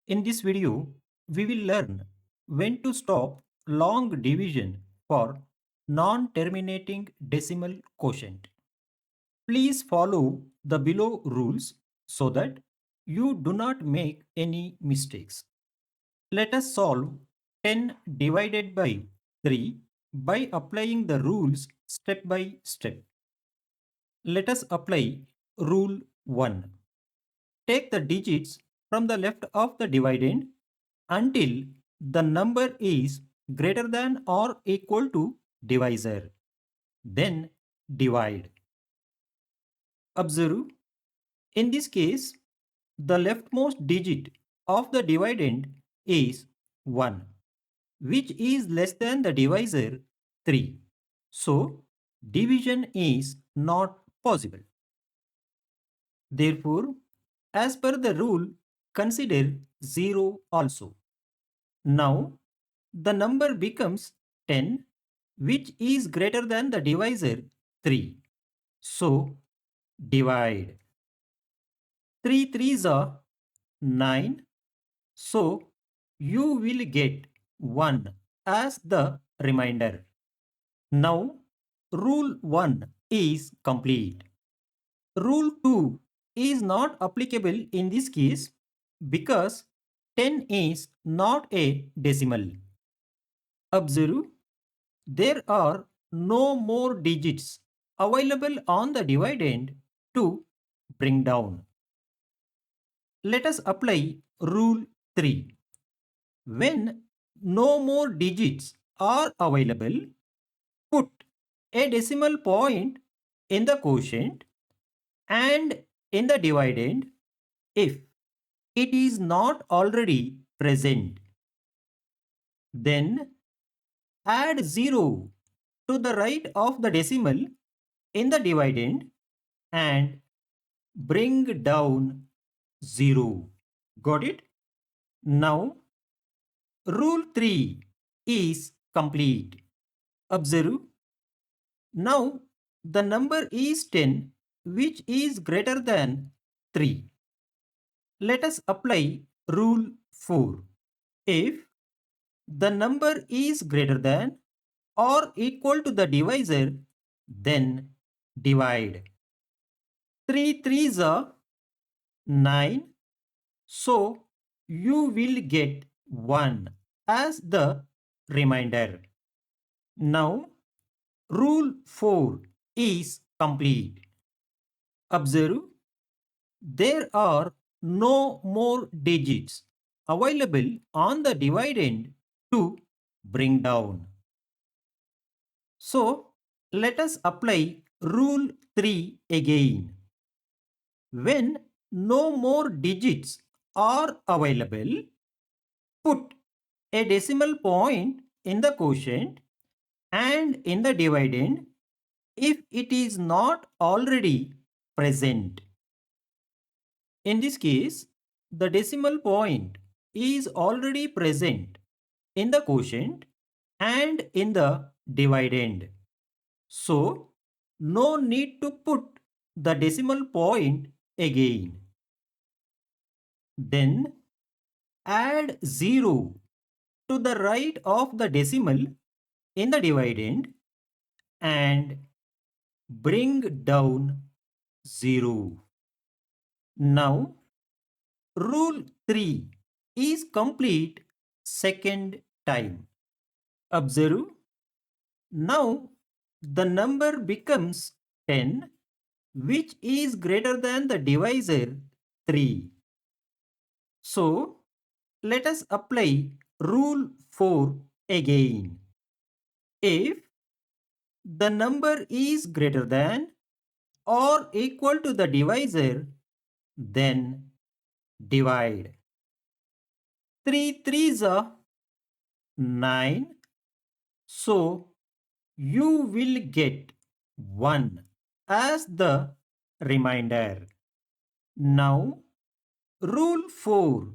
In this video, we will learn when to stop long division for non-terminating decimal quotient. Please follow the below rules so that you do not make any mistakes. Let us solve 10 divided by 3 by applying the rules step by step. Let us apply rule 1. Take the digits from the left of the dividend until the number is greater than or equal to divisor. Then divide. Observe, in this case, the leftmost digit of the dividend is 1, which is less than the divisor 3. So, division is not possible. Therefore, as per the rule, consider 0 also. Now, the number becomes 10, which is greater than the divisor 3. So, divide. 3 threes are 9. So, you will get 1 as the remainder. Now, rule 1 is complete. Rule 2 is not applicable in this case because 10 is not a decimal. Observe, there are no more digits available on the dividend to bring down. Let us apply rule 3. When no more digits are available, put a decimal point in the quotient and in the dividend if it is not already present. Then add 0 to the right of the decimal in the dividend and bring down 0. Got it? Now, rule 3 is complete. Observe, now the number is 10, which is greater than 3. Let us apply rule 4. If the number is greater than or equal to the divisor, then divide. 3 threes are 9. So you will get 1 as the remainder. Now, rule 4 is complete. Observe, there are no more digits available on the dividend to bring down. So, let us apply rule 3 again. When no more digits are available, put a decimal point in the quotient and in the dividend if it is not already present. In this case, the decimal point is already present in the quotient and in the dividend. So, no need to put the decimal point again. Then add 0 to the right of the decimal in the dividend and bring down 0. Now, rule 3 is complete second time. Observe, now the number becomes 10, which is greater than the divisor 3. So, let us apply rule 4 again. If the number is greater than or equal to the divisor, then divide. 3 threes are 9. So, you will get 1 as the remainder. Now, rule 4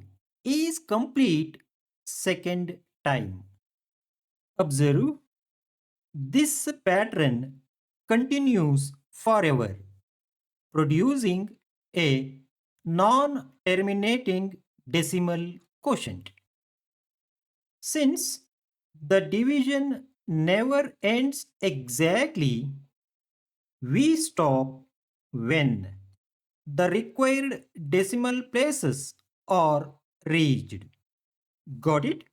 is complete second time. Observe, this pattern continues forever, producing a non-terminating decimal quotient. Since the division never ends exactly, we stop when the required decimal places are reached. Got it?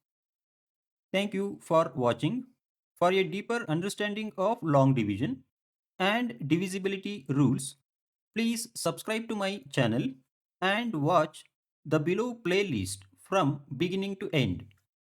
Thank you for watching. For a deeper understanding of long division and divisibility rules, please subscribe to my channel and watch the below playlist from beginning to end.